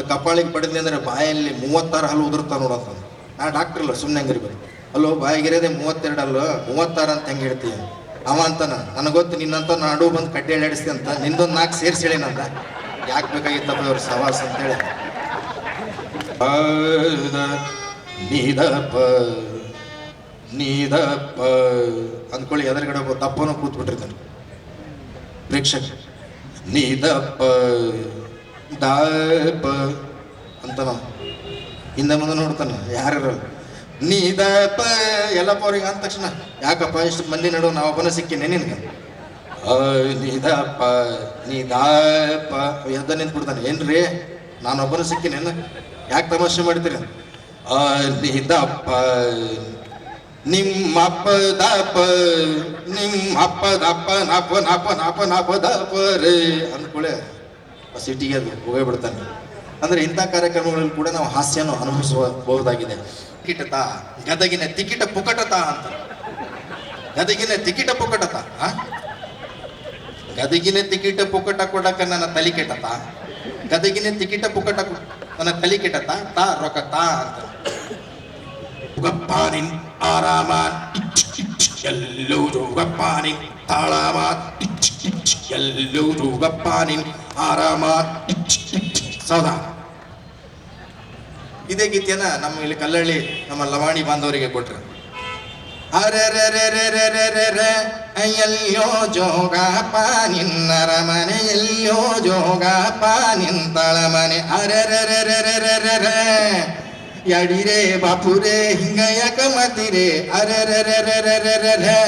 ಒಂದು ಕಪಾಳಿಗೆ ಬಡಿದ್ನಿ ಅಂದ್ರೆ ಬಾಯಲ್ಲಿ 36 ಹಲ್ಲು ಉದುರ್ತಾ ನೋಡಂತ. ನಾ ಡಾಕ್ಟರ್ ಅಲ್ಲ, ಸುಮ್ಮನೆ ಹಂಗಿರ್ಬೇಕು. ಅಲ್ಲೋ ಬಾಯಿಗಿರೋದೆ 32 ಅಲ್ಲೋ, 36 ಅಂತ ಹೆಂಗೆ ಹೇಳ್ತೀಯ? ಅವ ಅಂತಾನ, ನನಗೆ ಗೊತ್ತು ನಿನ್ನಂತ ನಾಡು ಬಂದು ಕಡ್ಡಿ ಎಳ್ಳಾಡಿಸ್ತಿ ಅಂತ, ನಿಂದೊಂದು 4 ಸೇರಿಸಿ ಹೇಳೇನಂತ. ಯಾಕೆ ಬೇಕಾಗಿತ್ತಪ್ಪ ಇವ್ರ ಸವಾಸ ಅಂತೇಳಿ. ನೀದಪ್ಪ ನೀದಪ್ಪ ಅಂದ್ಕೊಳ್ಳಿ, ಎದುರುಗಡೆ ಒಬ್ಬ ದಪ್ಪನೂ ಕೂತ್ಬಿಟ್ಟಿರ್ತಾನೆ ಪ್ರೇಕ್ಷಕ. ನೀದಪ್ಪ ದಾಪ ಅಂತ ನಾವು ಹಿಂದೆ ಮುಂದೆ ನೋಡ್ತಾನೆ, ಯಾರು ನೀದಪ್ಪ ಎಲ್ಲಪ್ಪ ಅವ್ರಿಗೆ ಅಂದ ತಕ್ಷಣ, ಯಾಕಪ್ಪ ಇಷ್ಟು ಮಂದಿ ನಡು ನಾವೊಬ್ಬನ ಸಿಕ್ಕಿನಿ ನಿನ್ಗೆ? ನೀದಪ್ಪ ನೀದಾಪ ಎದ್ದ ನಿಂತ್ಬಿಡ್ತಾನೆ. ಏನ್ರಿ ನಾನೊಬ್ಬನ ಸಿಕ್ಕಿನೇನು, ಯಾಕೆ ತಮಾಷೆ ಮಾಡ್ತೀರಿ? ನೀದಪ್ಪ ನಿಮ್ಮಪ್ಪ ದಪ್ಪ ನಿಮ್ಮಪ್ಪ ದಪ್ಪ ನಪ್ಪ ನಪ್ಪ ನಪ್ಪ ನಪ್ಪ ದಪ್ಪ ರೇ ಅಂದ್ಕೊಳ್ಳೆ ಸಿಟಿಗೆ ಅದು ಹೋಗಿಬಿಡ್ತಾನೆ. ಅಂದ್ರೆ ಇಂಥ ಕಾರ್ಯಕ್ರಮಗಳಲ್ಲಿ ಕೂಡ ನಾವು ಹಾಸ್ಯನೂ ಅನುಭವಿಸಬಹುದಾಗಿದೆ. ಟಿಕಿಟತ ಗದಗಿನ ತಿಕಿಟ ಪುಕಟತ ಅಂತ. ಗದಗಿನ ತಿಕಿಟ ಪುಕಟತ, ಗದಗಿನ ತಿಕಿಟ ಪುಕಟ ಕೊಡಕ ನನ್ನ ತಲೆ ಕೆಟ್ಟತ, ಗದಗಿನ ತಿಕಿಟ ಪುಕಟ ನನ್ನ ತಲೆ ಕೆಟ್ಟತ ತಾ ರೊಕ್ಕತ ಅಂತ. ಗಪ್ಪಾನಿನ್ ಆರಾಮ ಎಲ್ಲೂರು ಗಪ್ಪಾನಿನ್ ತಾಳಾಮ ಎಲ್ಲೂರು ಗಪ್ಪಾನಿನ್ ಆರಾಮ ಸೌದಾ. ಇದೇ ಗೀತೆಯನ್ನ ನಮ್ಮ ಇಲ್ಲಿ ಕಲ್ಲಳ್ಳಿ ನಮ್ಮ ಲವಾಣಿ ಬಾಂಧವರಿಗೆ ಕೊಟ್ರೆ, ಅರೆ ರೇ ರೇ ರೇ ರೇ ರೇ ರೇ ರೇ ಅಯ್ಯಲ್ಲೋ ಜೋಗಪ್ಪ ನಿನ್ನರ ಮನೆ, ಎಲ್ಲೋ ಜೋಗಪ್ಪ ನಿಂತಳ ಮನೆ, ಅರೆ ರೇ ರೇ ರೇ ರೇ ರೇ ರೇ ರೇ ಯಡಿರೇ ಬಾಪುರೇ ಹಿಂಗ ಯಾಕ ಮತಿರೇ, ಅರೆ ರೇ ರೇ ರೇ ರೇ ರೇ ರೇ ರೇ